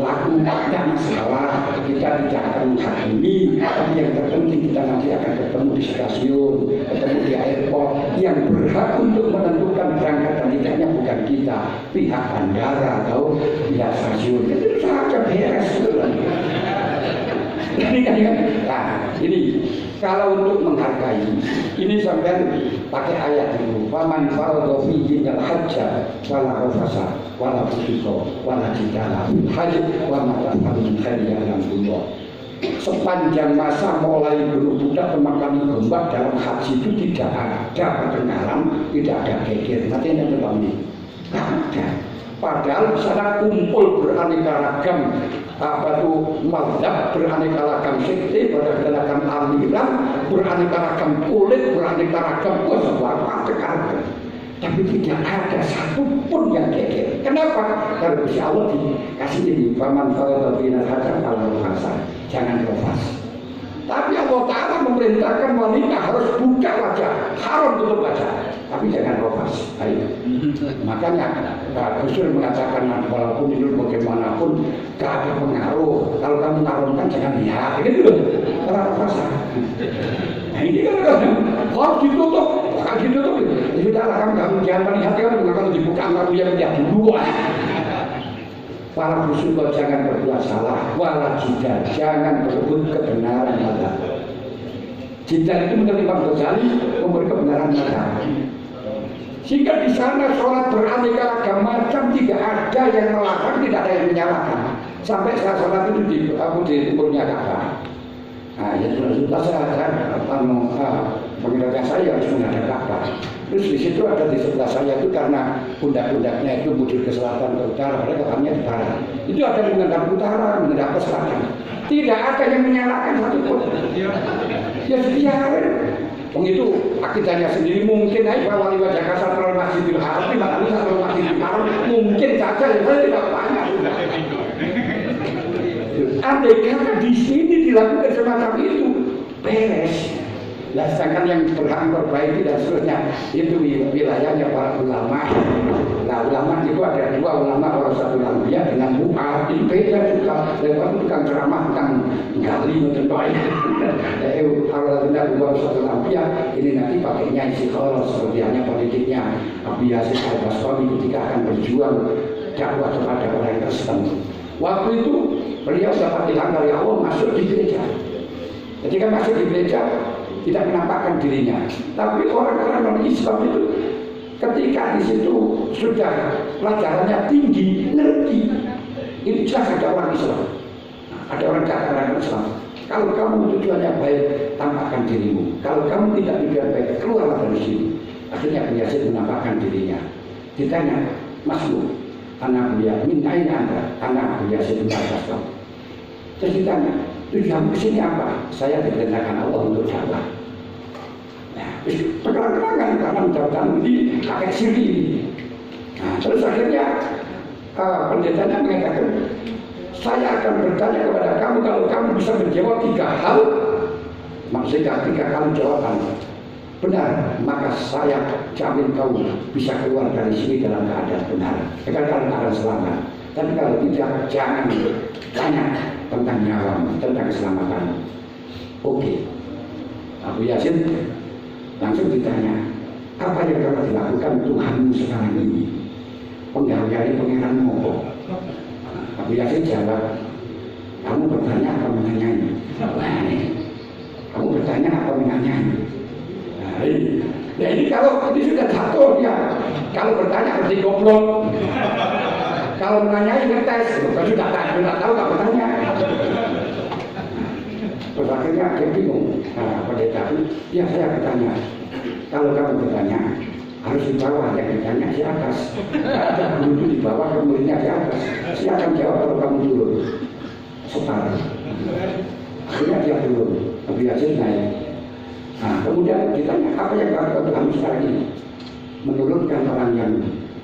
laku tidak masalah, kita tidak akan menghakimi, tapi yang terpenting kita nanti akan ketemu di stasiun, ketemu di airport. Yang berhak untuk menentukan berangkat dan tidaknya bukan kita, pihak bandara atau pihak stasiun. Itu saja beres. Ini kalau untuk menghargai, ini sampai pakai ayat dulu. Waman faradha fihi al-hajja wala rafasa wala fusuqa wala jidala hajj wa ma taf'alu min khairin ya'lamullah. Sepanjang masa mulai budak memakan gembak dalam haji itu tidak ada pertengkaran, tidak ada geger. Nanti ada ini, tidak ada. Padahal sana kumpul beraneka ragam, apa itu mazhab beraneka ragam sekte, beraneka ragam aliran, beraneka ragam kulit, beraneka ragam macam-macam. Tapi tidak ada satupun yang geger. Kenapa? Karena Gusti Allah dikasih ini, faman faradha fina al-hajja fala rafasa, jangan rafas. Tapi Allah Ta'ala memerintahkan wanita harus buka wajah, haram tutup wajah, tapi jangan rafas. Makanya Gus Dur mengatakan walaupun itu bagaimanapun gak ada pengaruh. Kalau kamu ngarungkan jangan lihat, gitu loh. Karena rafas. Nah ini kan harus ditutup, kalau ditutup. Ya sudahlah kamu jangan lihat kan, kalau dibuka kamu yang lihat dulu. Para musuh jangan berbuat salah, wala jidal, jangan berebut kebenaran mata. Jidal itu menurut Imam Ghazali memberi kebenaran mata. Sehingga di sana sholat beraneka ragam macam tidak ada yang melarang, tidak ada yang menyalahkan. Sampai saya sholat itu di timurnya Ka'bah. Nah, ya sudah saya pengiratnya saya harus menghadap Ka'bah. Terus di situ ada di sebelah saya itu karena pundak-pundaknya itu mudir ke selatan ke utara, ada katanya di barat. Itu ada yang menghadap utara, menghadap ke selatan. Tidak ada yang menyalahkan satupun. Ya biarin. Itu akidahnya sendiri mungkin aja wali wajah kasar terlalu Masjidil Haram, tidak bisa terlalu Masjidil Haram, mungkin saja saya tidak banyak. Andai kata di sini dilakukan semacam itu, beres. Nah, sedangkan yang berhak memperbaiki dan seterusnya itu wilayahnya para ulama. Nah, ulama itu ada dua ulama, orang satu Lambia dengan Mu'ad. Itu beda juga. Lewat tukang ceramah, tukang gali macam baik. Kalau tidak orang satu Lambia, ini nanti pakainya isi khoros seperti hanya politiknya Abi Yazid Al-Bastami ketika akan berjuang dakwah kepada orang Kristen. Waktu itu beliau dapat ilham dari Allah masuk di gereja. Ketika masuk di gereja tidak menampakkan dirinya, tapi orang-orang non-Islam itu ketika di situ sudah pelajarannya tinggi, ngerti, ini jelas ada orang Islam, ada orang cakaran Islam. Kalau kamu tujuannya baik, tampakkan dirimu. Kalau kamu tidak tujuan baik, keluarlah dari sini. Akhirnya Abu Yazid menampakkan dirinya. Ditanya, Mas Bu, anak Buya, mintain Anda, anak Abu Yazid menampakkan. Terus ditanya, tujuanmu kesini apa? Saya diperintahkan Allah untuk dakwah. Nah, terang-terangan karena menjawabkan ini pakai siri. Nah, terus akhirnya pendetanya mengatakan, saya akan bertanya kepada kamu kalau kamu bisa menjawab 3 hal. Maksudnya 3 kali jawaban benar, maka saya jamin kamu bisa keluar dari sini dalam keadaan benar, dalam keadaan selamat. Tapi kalau tidak, jangan tanya tentang nyawamu, tentang keselamatan. Oke. Abu Yazid langsung ditanya, apa yang dapat dilakukan Tuhanmu sekarang ini? Penggaweane pangeran apa? Abu Yazid jawab, kamu bertanya apa menanyai? Kamu bertanya apa menanyai? Nah ini kalau ini sudah jatuh ya. Kalau bertanya berarti goblok. Kalau menanyai ngetes, kalau sudah tahu tak bertanya. Terus akhirnya dia bingung. Nah, pendeta itu, ya saya bertanya. Kalau kamu bertanya, harus di bawah, yang bertanya di atas. Ada guru di bawah, kemudiannya di atas. Silakan jawab kalau kamu turun. Setara. Akhirnya dia turun. Abu Yazid naik. Nah, kemudian ditanya, apa yang kamu sekarang ini? Menurunkan orang yang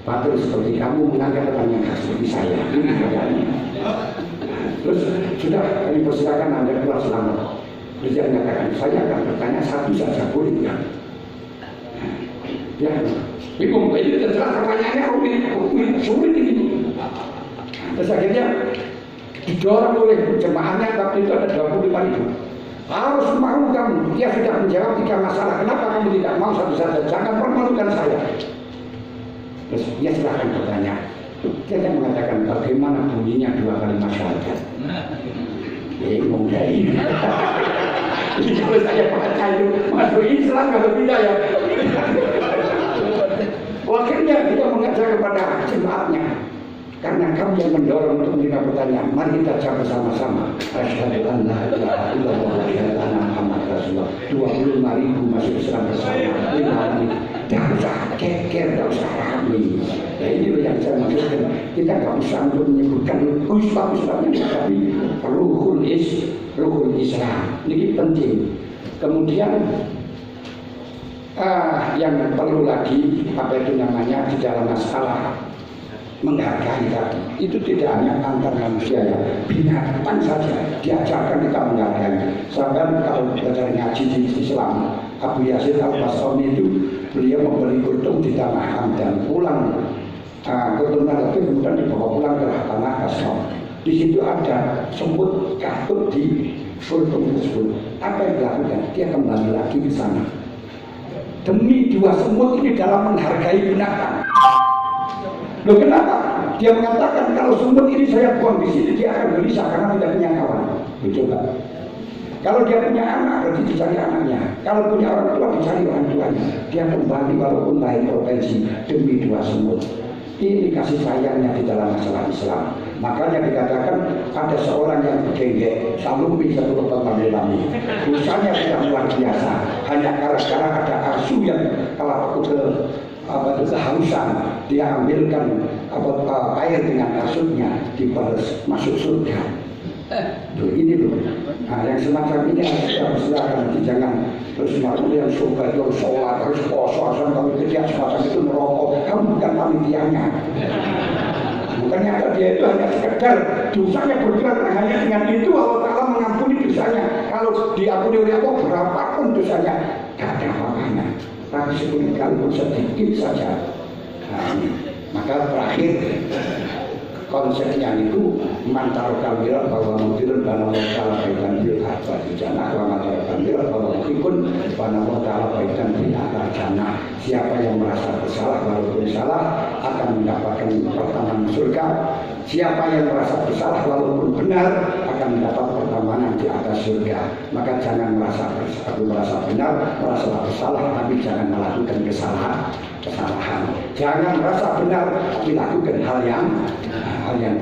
batil seperti kamu, mengangkat orang yang seperti saya. Ini keadaannya. Terus sudah dipersilakan Anda keluar selamat. Terus dia mengatakan, saya akan bertanya satu saja, boleh tidak? Ya, bingung. Ini terjelas pertanyaannya rumit, sulit ini. Terus akhirnya didorong oleh jemaahnya, waktu itu ada 25.000. Harus mau kamu. Dia sudah menjawab 3 masalah. Kenapa kamu tidak mau satu saja? Jangan permalukan saya. Terus dia silahkan bertanya. Dia mengatakan bagaimana bunyinya 2 kalimat syahadat. Bingung dari. Jadi kalau saya baca itu masuk Islam kalau tidak ya. Akhirnya dia mengajak kepada jemaatnya. Karena kamu yang mendorong untuk menerima pertanyaan, mari kita jawab bersama-sama. Asyhadu an la ilaha illallah wa asyhadu anna Muhammadar Rasulullah. 25.000 masuk Islam bersama. Tidak usah keker, tidak usah rame. Nah ini yang saya maksudkan. Kita tidak usah untuk menyebutkan Islam-Islamnya, tapi ruhul Islam. Ini penting. Kemudian yang perlu lagi apa itu namanya di dalam masalah menghargai tadi itu tidak hanya antar manusia ya, binatang saja diajarkan kita menghargai. Sampai kalau belajar ngaji di Islam, Abu Yazid Al-Bastami itu beliau membeli kuntum di tanah Hamdan, pulang kuntumnya lagi kemudian dibawa pulang ke tanah Basra. Di situ ada semut katut di kuntum tersebut. Apa yang dilakukan? Dia kembali lagi ke sana. Demi 2 semut ini dalam menghargai binatang. Loh kenapa? Dia mengatakan kalau semut ini saya buang di sini dia akan gelisah karena tidak punya kawan. Coba. Kalau dia punya anak berarti dicari anaknya. Kalau punya orang tua dicari orang tuanya. Dia kembali walaupun lain provinsi demi 2 semut. Ini kasih sayangnya di dalam masalah Islam. Makanya dikatakan ada seorang yang bergenggek salumi 1 lepet lami. Dosanya tidak luar biasa. Hanya gara-gara ada asu yang kalau ke kehausan dia ambilkan air dengan kasutnya dibalas masuk surga. Tuh, ini loh. Nah, yang semacam ini harus silakan. Jangan terus kemudian surga itu sholat harus puasa kalau kerja semacam itu merokok. Kamu bukan panitianya. Bukannya dia itu hanya sekedar dosanya bergerak hanya dengan itu Allah Ta'ala mengampuni dosanya. Kalau diampuni oleh Allah berapapun dosanya tidak ada apa-apanya. Tapi sekalipun sedikit saja. Nah, maka terakhir konsepnya itu mantaro kamil bahwa mungkin bahwa Allah baikan bil harta di jannah wa mantaro kamil bahwa mungkin bahwa Allah baikan di atas jannah. Siapa yang merasa bersalah walaupun salah akan mendapatkan pertamanan surga. Siapa yang merasa bersalah walaupun benar akan mendapat pertamanan di atas surga. Maka jangan merasa benar, merasa bersalah, tapi jangan melakukan kesalahan. Jangan merasa benar, tapi lakukan hal yang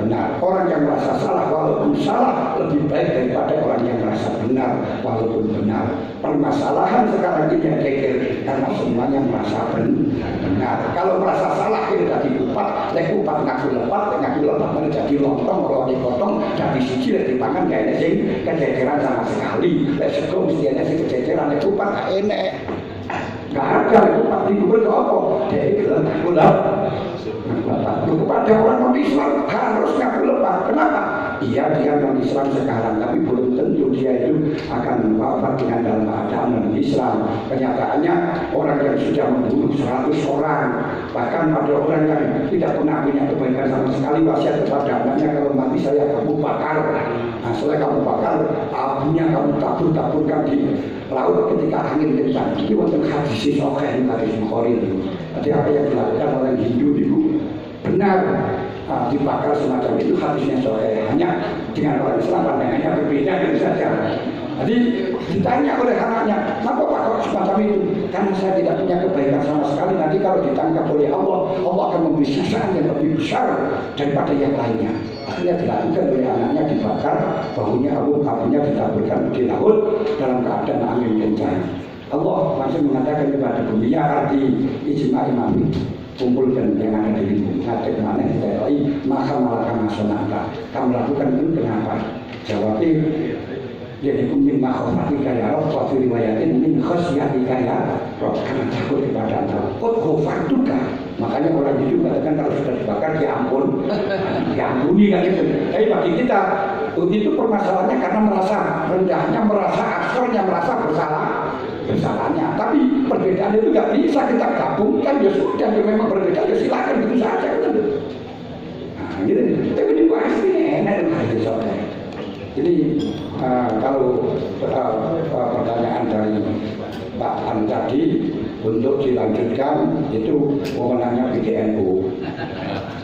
benar. Orang yang merasa salah walaupun salah lebih baik daripada orang yang merasa benar walaupun benar. Permasalahan sekarang ini yang kekir karena semuanya merasa benar. Kalau merasa salah kita jadi kupat, ngaku lepat menjadi lontong, kalau dipotong jadi siji dipangan kayaknya sing kececeran sama sekali. Sego mestinya sing kececeran itu kupat gak enak. Gak ada itu pasti kubur ke apa? Dia bilang pulang. Kepada orang non-Islam harus ngaku lepas. Kenapa? Iya dia non-Islam sekarang, tapi belum tentu dia itu akan wafat dengan dalam keadaan non-Islam. Kenyataannya orang yang sudah membunuh 100 orang, bahkan pada orang yang tidak pernah punya kebaikan sama sekali, wasiat kepada anaknya kalau mati saya kamu bakar. Nah setelah kamu bakar, apinya kamu tabur-taburkan di laut ketika angin kencang. Ini untuk hadis sahih dari Bukhari. Jadi apa yang dilakukan oleh Hindu itu benar dibakar semacam itu hadisnya sahih. Hanya dengan orang Islam pandangannya berbeda gitu saja. Jadi ditanya oleh anaknya, kenapa Pak kok semacam itu? Karena saya tidak punya kebaikan sama sekali. Nanti kalau ditangkap oleh Allah, Allah akan memberi siksaan yang lebih besar daripada yang lainnya. Akhirnya dilakukan oleh anaknya dibakar, bahunya abunya ditaburkan di laut dalam keadaan angin kencang. Allah langsung mengatakan kepada bumi, ya arti ijma imami, kumpulkan yang ada di dirimu, ngadek mana kita maka malakam nasonata. Kamu lakukan itu kenapa? Jawabnya, jadi kumpul makhofatika ya Rob, waktu riwayatin min khosyatika ya Rob, karena takut kepada Allah. Kok khofat juga? Makanya orang hidup katakan kalau sudah dibakar diampuni kan gitu. Tapi bagi kita itu permasalahannya karena merasa rendahnya, merasa asalnya, merasa bersalahnya. Tapi perbedaan itu nggak bisa kita gabungkan, ya sudah, ya memang berbeda, ya silakan gitu saja. Nah, gitu. Tapi di pasti enak dengan itu soalnya. Jadi kalau pertanyaan dari Pak An tadi untuk dilanjutkan itu wewenangnya PDNU.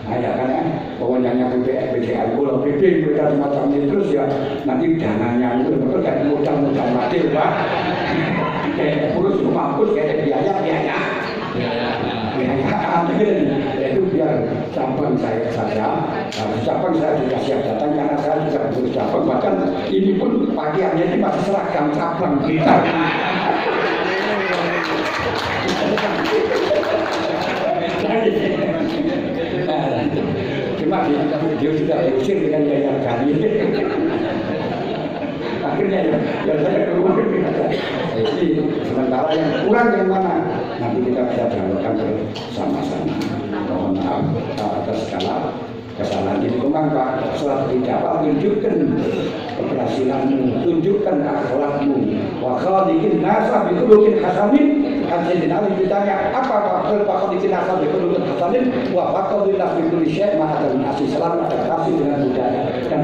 Nah ya kan ya, wewenangnya PDNU kalau PP mereka semacam itu terus ya nanti dananya itu betul kayak mudah-mudah mati Pak. Kayak urus mampus kayak biaya. Itu biar cabang saya cabang saya juga siap datang karena saya juga betul cabang, bahkan ini pun pakaiannya ini masih seragam cabang kita. Cuma dia sudah diusir dengan gaya kami. Akhirnya ya saya keluar. Jadi sementara yang kurang yang mana nanti kita bisa jalankan bersama-sama. Mohon maaf atas segala kesalahan ini. Memang Pak, setelah tidak Pak tunjukkan keberhasilanmu, tunjukkan akhlakmu. Wa khaliqin nasa bi khuluqin hasanin. Kan Sayyidina Ali ditanya, apa khaliqin nasa bi khuluqin hasanin? Wa faqadillah bi kulli syai' ma ada nasi salam ada kasih dengan budaya. Dan